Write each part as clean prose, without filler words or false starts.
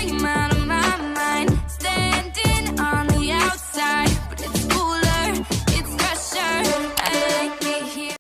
came out of my mind. Standing on the outside, but it's cooler, it's fresher. I like it here.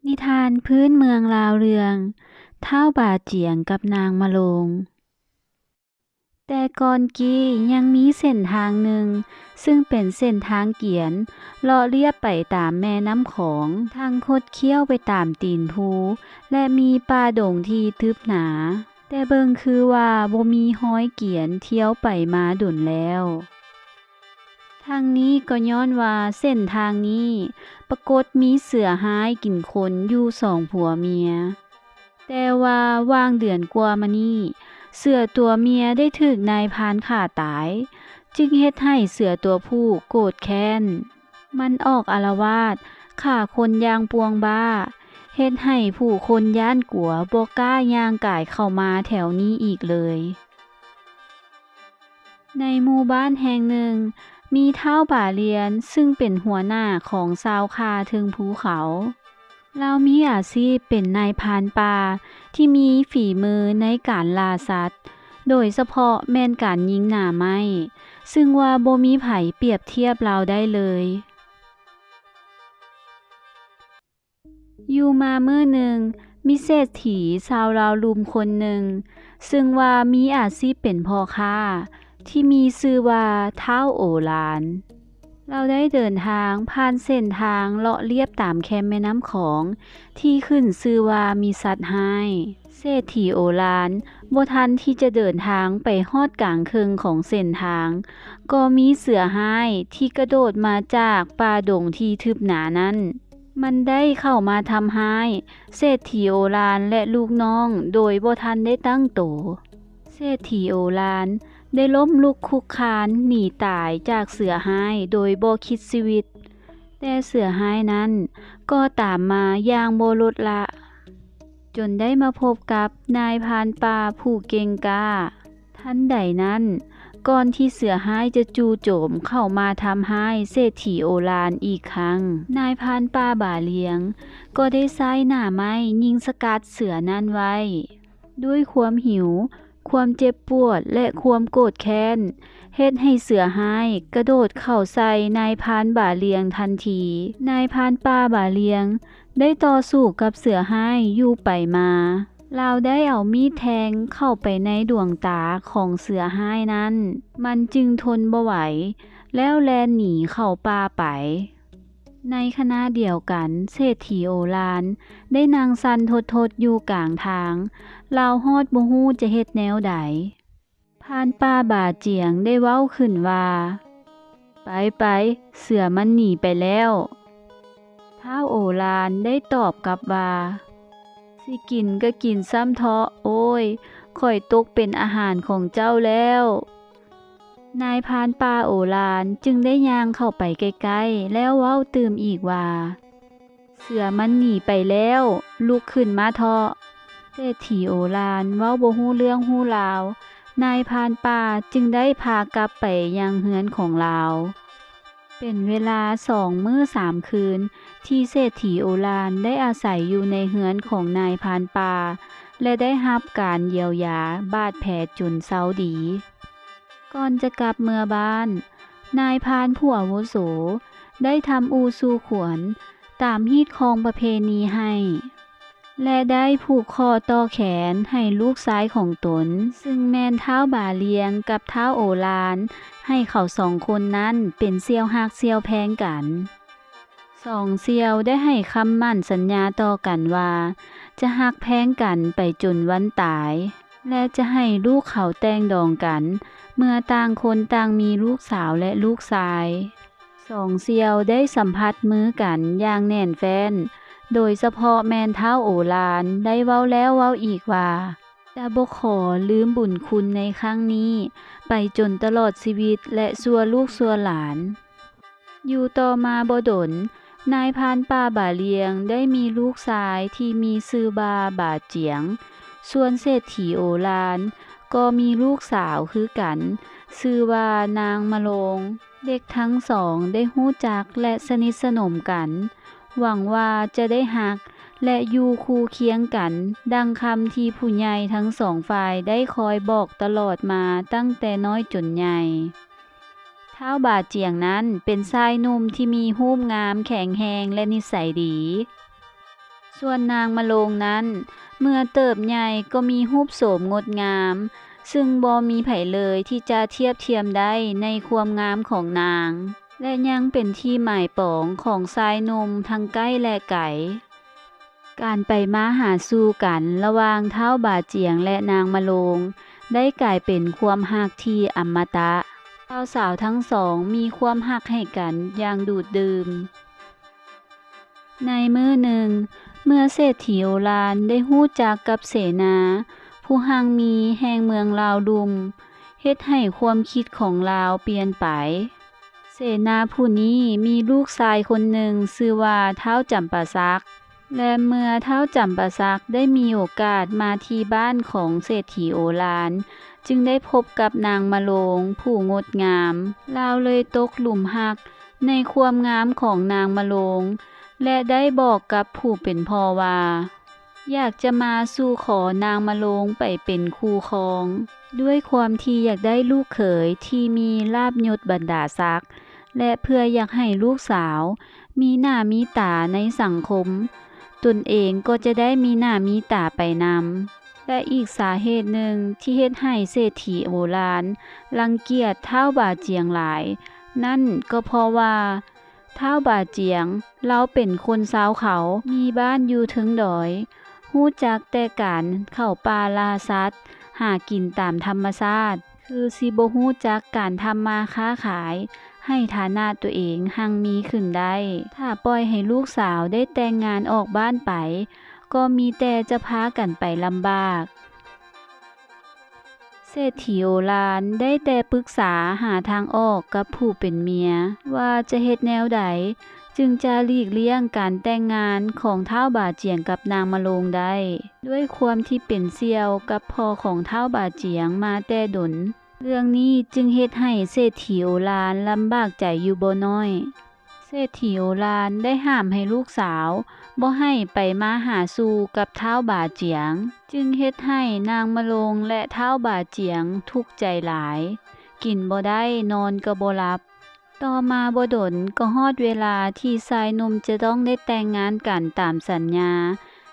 นิทานพื้นเมืองลาวเรืองท้าวบาเจียงกับนางมะโลงแต่ก่อนกี้ยังมีเส้นทางหนึ่งซึ่งเป็นเส้นทางเกียนเลาะเลียบไปตามแม่น้ำของทางคดเคี้ยวไปตามตีนภูและมีป่าดงที่ทึบหนาแต่เบิ่งคือว่าบ่มีห้อยเกียนเที่ยวไปมาดุนแล้วทางนี้ก็ย้อนว่าเส้นทางนี้ปรากฏมีเสือหายกินคนอยู่2ผัวเมียแต่ว่าวางเดือนกว่ามานี้เสือตัวเมียได้ถูกนายพรานฆ่าตายจึงเฮ็ดให้เสือตัวผู้โกรธแค้นมันออกอาละวาดฆ่าคนอย่างปวงบ้าเฮ็ดให้ผู้คนย้านกลัวบ่กล้าย่างกายเข้ามาแถวนี้อีกเลยในหมู่บ้านแห่งหนึ่งมีท้าวป่าเลียนซึ่งเป็นหัวหน้าของชาวคาถึงภูเขาเรามีอาชีพเป็นนายพรานป่าที่มีฝีมือในการล่าสัตว์โดยเฉพาะแม่นการยิงหน่าไม้ซึ่งว่าบ่มีไผเปรียบเทียบเราได้เลยอยู่มามื้อหนึ่งมีเศรษฐีชาวลาวลุมคนหนึ่งซึ่งว่ามีอาชีพเป็นพ่อค้าที่มีชื่อว่าท้าวโอฬารเราได้เดินทางผ่านเส้นทางเลาะเลียบตามแคมแม่น้ำของที่ขึ้นชื่อว่ามีสัตว์ร้ายเศรษฐีโอฬารบ่ทันที่จะเดินทางไปฮอดกลางครึ่งของเส้นทางก็มีเสือร้ายที่กระโดดมาจากป่าดงที่ทึบหนานั้นมันได้เข้ามาทำร้ายเศรษฐีโอฬารและลูกน้องโดยบ่ทันได้ตั้งโตเศรษฐีโอฬารได้ล้มลุกคลุกคลานหนีตายจากเสือร้ายโดยบ่คิดชีวิตแต่เสือร้ายนั้นก็ตามมาอย่างบ่ลดละจนได้มาพบกับนายพรานป่าผู้เก่งกล้าทันใดนั้นก่อนที่เสือร้ายจะจู่โจมเข้ามาทำร้ายเศรษฐีโอฬารอีกครั้งนายพรานป่าบ่าเลียงก็ได้ใช้หน้าไม้ยิงสกัดเสือนั้นไว้ด้วยความหิวความเจ็บปวดและความโกรธแค้นเฮ็ดให้เสือร้ายกระโดดเข้าใส่นายพรานบ่าเลียงทันทีนายพรานป่าบ่าเลียงได้ต่อสู้กับเสือร้ายอยู่ไปมาลาวได้เอามีดแทงเข้าไปในดวงตาของเสือร้ายนั้นมันจึงทนบ่ไหวแล้วแล่นหนีเข้าป่าไปในขณะเดียวกันเศรษฐีโอฬารได้นั่งสั่นทดๆอยู่กลางทางลาวฮอดบ่ฮู้จะเฮ็ดแนวใดพรานป่าบ่าเจียงได้เว้าขึ้นว่าไปๆเสือมันหนีไปแล้วท้าวโอฬารได้ตอบกลับว่าสิกินก็กินซ้ำเถาะโอ้ยข้อยตกเป็นอาหารของเจ้าแล้วนายพรานป่าโอฬารจึงได้ย่างเข้าไปใกล้ๆแล้วเว้าตื่มอีกว่าเสือมันหนีไปแล้วลุกขึ้นมาเถาะเศรษฐีโอฬารเว้าบ่ฮู้เรื่องฮู้ราวนายพรานป่าจึงได้พากลับไปยังเรือนของลาวเป็นเวลา2 มื้อ 3 คืนที่เศรษฐีโอฬารได้อาศัยอยู่ในเรือนของนายพรานป่าและได้รับการเยียวยาบาดแผลจนเซาดีก่อนจะกลับเมืองบ้านนายพรานผู้อาวุโสได้ทำอูสู่ขวนตามฮีตของประเพณีให้และได้ผูกคอต่อแขนให้ลูกชายของตนซึ่งแม่นท้าวบ่าเลียงกับท้าวโอฬารให้เขา2 คนนั้นเป็นเสี่ยวฮักเสี่ยวแพงกัน2 เสี่ยวได้ให้คำมั่นสัญญาต่อกันว่าจะฮักแพงกันไปจนวันตายและจะให้ลูกเขาแต่งดองกันเมื่อต่างคนต่างมีลูกสาวและลูกชาย2 เสี่ยวได้สัมผัสมือกันอย่างแน่นแฟ้นโดยเฉพาะแม่นท้าวโอฬารได้เว้าแล้วเว้าอีกว่าจะบ่ขอลืมบุญคุณในครั้งนี้ไปจนตลอดชีวิตและชั่วลูกชั่วหลานอยู่ต่อมาบ่ดนนายพรานป่าบ่าเลียงได้มีลูกชายที่มีชื่อบ่าเจียงส่วนเศรษฐีโอฬารก็มีลูกสาวคือกันชื่อว่านางมะโลงเด็กทั้ง2ได้รู้จักและสนิทสนมกันหวังว่าจะได้ฮัก และอยู่คู่เคียงกันดังคำที่ผู้ใหญ่ทั้งสองฝ่ายได้คอยบอกตลอดมาตั้งแต่น้อยจนใหญ่ท้าวบาเจียงนั้นเป็นชายหนุ่มที่มีรูปงามแข็งแรงและนิสัยดี ส่วนนางมะโรงนั้นเมื่อเติบใหญ่ก็มีรูปโสมงดงามซึ่งบ่มีไผเลยที่จะเทียบเทียมได้ในความงามของนางและยังเป็นที่หมายปองของชายหนุ่มทั้งใกล้และไกลการไปมาหาสู่กันระหว่างท้าวบาเจียงและนางมะโรงได้กลายเป็นความรักที่อมตะสาวทั้งสองมีความรักให้กันอย่างดูดดื่มในมื้อหนึ่งเมื่อเศรษฐีโอฬารได้ฮู้จักกับเสนาผู้หังมีแห่งเมืองลาวดุมเฮ็ดให้ความคิดของลาวเปลี่ยนไปเสนาผู้นี้มีลูกชายคนหนึ่งชื่อว่าท้าวจำปาสักและเมื่อท้าวจำปาสักได้มีโอกาสมาที่บ้านของเศรษฐีโอฬารจึงได้พบกับนางมะโรงผู้งดงามลาวเลยตกหลุมรักในความงามของนางมะโรงและได้บอกกับผู้เป็นพ่อว่าอยากจะมาสู่ขอนางมะโรงไปเป็นคู่ครองด้วยความที่อยากได้ลูกเขยที่มีลาภยศบรรดาศักดิ์และเพื่ออยากให้ลูกสาวมีหน้ามีตาในสังคมตนเองก็จะได้มีหน้ามีตาไปนำและอีกสาเหตุหนึ่งที่เฮ็ดให้เศรษฐีโบราณรังเกียจท้าวบาเจียงหลายนั่นก็เพราะว่าท้าวบาเจียงเราเป็นคนชาวเขามีบ้านอยู่ถึงดอยฮู้จักแต่การเข้าป่าล่าสัตว์หากินตามธรรมชาติคือสิบ่ฮู้จักการทำมาค้าขายให้ฐานะตัวเองหังมีขึ้นได้ถ้าปล่อยให้ลูกสาวได้แต่งงานออกบ้านไปก็มีแต่จะพากันไปลำบากเศรษฐีโอฬารได้แต่ปรึกษาหาทางออกกับผู้เป็นเมียว่าจะเฮ็ดแนวใดจึงจะหลีกเลี่ยงการแต่งงานของท้าวบาเจียงกับนางมะโรงได้ด้วยความที่เป็นเสี่ยวกับพ่อของท้าวบาเจียงมาแต่ดนเรื่องนี้จึงเฮ็ดให้เศรษฐีโอฬารลำบากใจอยู่บ่น้อยเศรษฐีโอฬารได้ห้ามให้ลูกสาวบ่ให้ไปมาหาสู่กับท้าวบาเจียงจึงเฮ็ดให้นางมะโรงและท้าวบาเจียงทุกข์ใจหลายกินบ่ได้นอนก็บ่หลับต่อมาบ่ดนก็ฮอดเวลาที่ชายหนุ่มจะต้องได้แต่งงานกันตามสัญญา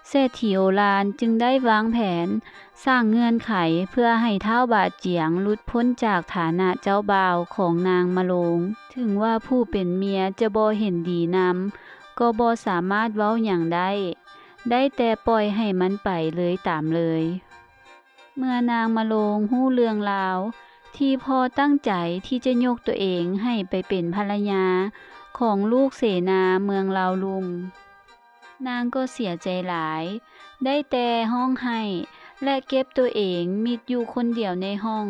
เศรษฐีโอฬารจึงได้วางแผนสร้างเงื่อนไขเพื่อให้ท้าวบาเจียงหลุดพ้นจากฐานะเจ้าบ่าวของนางมะโรงถึงว่าผู้เป็นเมียจะบ่เห็นดีนำก็บ่สามารถเว้าหยังได้แต่ปล่อยให้มันไปเลยตามเลยเมื่อนางมะโรงฮู้เรื่องราวที่พ่อตั้งใจที่จะยกตัวเองให้ไปเป็นภรรยาของลูกเสนาเมืองลาวลุมนางก็เสียใจหลายได้แต่ร้องไห้และเก็บตัวเองมิดอยู่คนเดียวในห้อง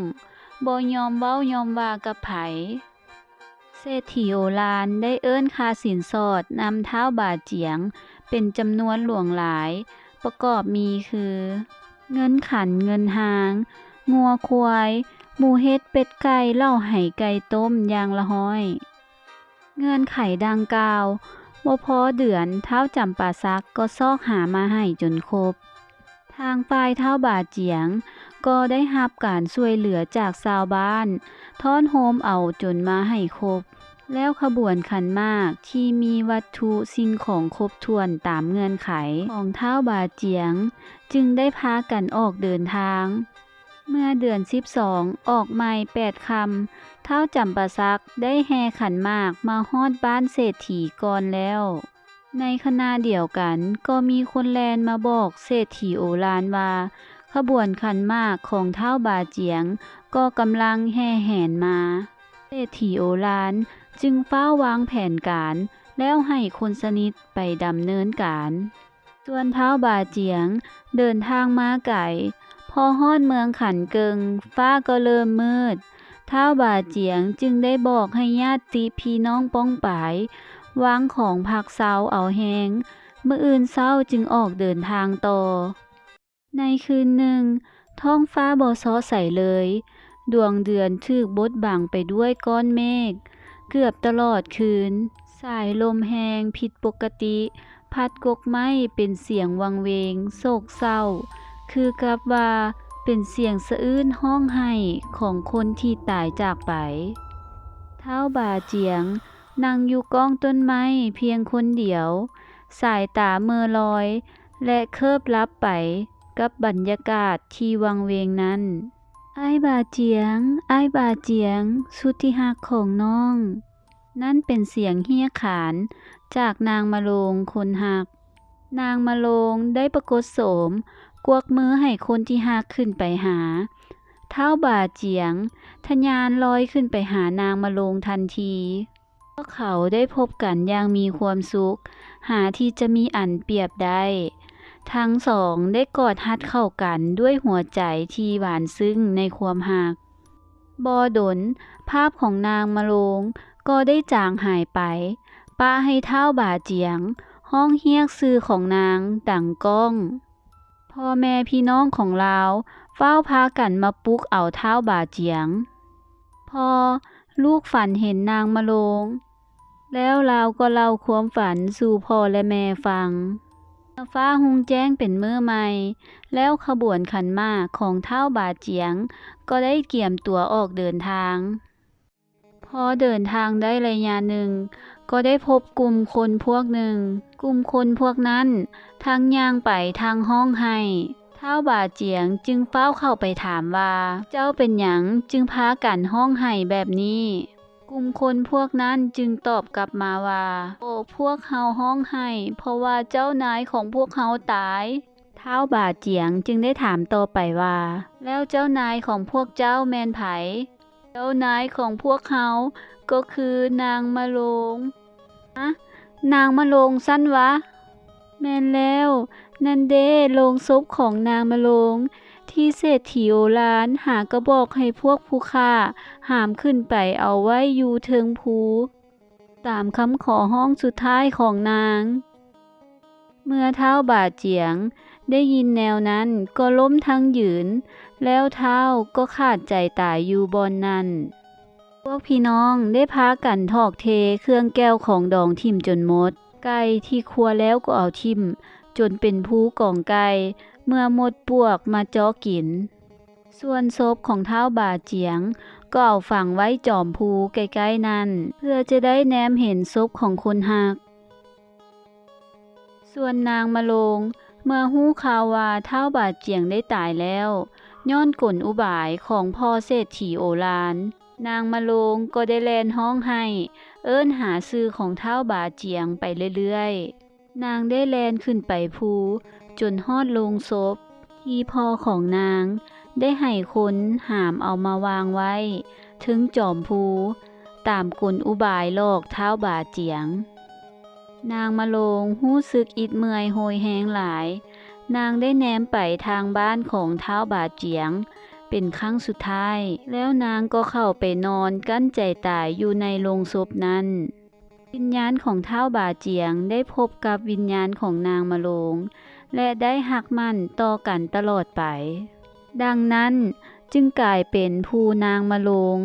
บ่ยอมเว้ายอมว่ากับไผเศรษฐีโอฬารได้เอิ้นค่าสินสอดนำท้าวบาเจียงเป็นจำนวนหลวงหลายประกอบมีคือเงินขันเงินหางงัวควายหมูเฮ็ดเป็ดไก่เหล้าไห่ไก่ต้มอย่างละห้อยเงินไขดังกล่าวบ่พอเดือนท้าวจำปาสักก็ซอกหามาให้จนครบทางฝ่ายท้าวบาเจียงก็ได้รับการช่วยเหลือจากชาวบ้านทอนโฮมเอาจนมาให้ครบแล้วขบวนขันหมากที่มีวัตถุสิ่งของครบถ้วนตามเงื่อนไขของท้าวบาเจียงจึงได้พากันออกเดินทางเมื่อเดือน12ออกใหม่8ค่ำท้าวจำปาสักได้แห่ขันหมากมาฮอดบ้านเศรษฐีก่อนแล้วในขณะเดียวกันก็มีคนแลนมาบอกเศรษฐีโอฬารว่าขบวนขันหมากของท้าวบาเจียงก็กำลังแห่แหนมาเศรษฐีโอฬารจึงเฝ้าวางแผนการแล้วให้คนสนิทไปดำเนินการส่วนท้าวบาเจียงเดินทางมาไกลพอฮอดเมืองขันเกิงฟ้าก็เริ่มมืดท้าวบาเจียงจึงได้บอกให้ญาติพี่น้องป้องปายวางของพักเซาเอาแหงมื้ออื่นเช้าจึงออกเดินทางต่อในคืนหนึ่งท้องฟ้าบ่สดใสเลยดวงเดือนถูกบดบังไปด้วยก้อนเมฆเกือบตลอดคืนสายลมแรงผิดปกติ พัดกกไม้เป็นเสียงวังเวงโศกเศร้าคือกับว่าเป็นเสียงสะอื้นห้องไห้ของคนที่ตายจากไปเท้าบ่าเจียงนั่งอยู่ก้องต้นไม้เพียงคนเดียวสายตาเมื่อลอยและเคิบลับไปกับบรรยากาศที่วังเวงนั้นอ้ายบ่าเจียงอ้ายบ่าเจียงสุดที่รักของน้องนั่นเป็นเสียงเฮี้ยขานจากนางมะโรงคนหักนางมะโรงได้ปรากฏโสมกวักมือให้คนที่หักขึ้นไปหาเท้าบ่าเจียงทะยานลอยขึ้นไปหานางมะโรงทันทีพวกเขาได้พบกันอย่างมีความสุขหาที่จะมีอันเปรียบได้ทั้งสองได้กอดรัดเข้ากันด้วยหัวใจที่หวานซึ้งในความหักบ่ดนภาพของนางมะโรงก็ได้จางหายไปปะให้เท้าบ่าเจียงห้องเฮียกชื่อของนางดังก้องพ่อแม่พี่น้องของลาวเฝ้าพากันมาปลุกเอาเท้าบ่าเจียงพอลูกฝันเห็นนางมะโรงแล้วลาวก็เล่าความฝันสู่พ่อและแม่ฟังฟ้าหุงแจ้งเป็นมื้อใหม่แล้วขบวนขันหมากของเท้าบ่าเจียงก็ได้เกี่ยมตัวออกเดินทางพอเดินทางได้ระยะหนึ่งก็ได้พบกลุ่มคนพวกหนึ่งกลุ่มคนพวกนั้นทั้งย่างไปทางห้องให้เท้าบ่าเจียงจึงเฝ้าเข้าไปถามว่าเจ้าเป็นหยังจึงพากันห้องให้แบบนี้กลุ่มคนพวกนั้นจึงตอบกลับมาว่าโอ้พวกเฮาห้องให้เพราะว่าเจ้านายของพวกเฮาตายเท้าบ่าเจียงจึงได้ถามต่อไปว่าแล้วเจ้านายของพวกเจ้าแม่นไผเจ้านายของพวกเฮาก็คือนางมะโรงนางมะโรงสั้นวะแม่นแล้วนั่นเด้โลงศพของนางมะโรงที่เศรษฐีโอฬารหากระบอกให้พวกผู้ฆ่าหามขึ้นไปเอาไว้อยู่เทิงภูตามคำขอห้องสุดท้ายของนางเมื่อเท้าบ่าเจียงได้ยินแนวนั้นก็ล้มทั้งยืนแล้วเท้าก็ขาดใจตายอยู่บอนนั้นพวกพี่น้องได้พากันถอกเทเครื่องแก้วของดองทิ่มจนหมดไก่ที่ครัวแล้วก็เอาทิ่มจนเป็นภูกองไก่เมื่อหมดปวกมาเจาะกินส่วนศพของเท้าบ่าเจียงก็เอาฝังไว้จอมภูใกล้ๆนั้นเพื่อจะได้แนมเห็นศพของคนหักส่วนนางมะโรงเมื่อฮู้ข่าวว่าเท้าบ่าเจียงได้ตายแล้วย้อนกลอุบายของพ่อเศรษฐีโอฬารนางมะโรงก็ได้แลนห้องให้เอิ้นหาชื่อของเท้าบ่าเจียงไปเรื่อยๆนางได้แลนขึ้นไปภูจนฮอดโลงศพที่พ่อของนางได้ให้คนหามเอามาวางไว้ถึงจอมภูตามกลอุบายหลอกเท้าบ่าเจียงนางมะโรงรู้สึกอิดเมื่อยโหยแหงหลายนางได้แนมไปทางบ้านของเท้าบ่าเจียงเป็นครั้งสุดท้ายแล้วนางก็เข้าไปนอนกั้นใจตายอยู่ในโลงศพนั้นวิญญาณของเท้าบ่าเจียงได้พบกับวิญญาณของนางมะโรงและได้หักมั่นต่อกันตลอดไปดังนั้นจึงกลายเป็นภูนางมะโรง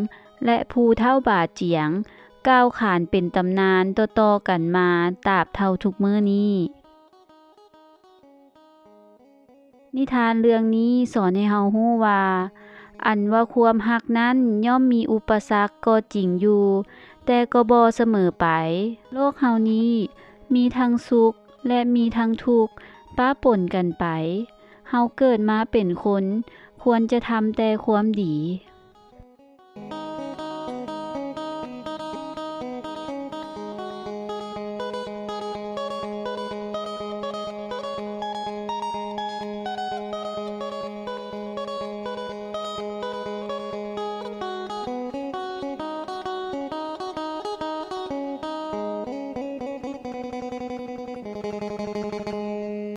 และภูเท้าบ่าเจียงก้าวขานเป็นตำนานต่อๆกันมาตราบเท่าทุกมื้อนี้นิทานเรื่องนี้สอนให้เฮารู้ว่าอันว่าความรักนั้นย่อมมีอุปสรรคก็จริงอยู่แต่ก็บ่เสมอไปโลกเฮานี้มีทั้งสุขและมีทั้งทุกข์ปะปนกันไปเฮาเกิดมาเป็นคนควรจะทำแต่ความดี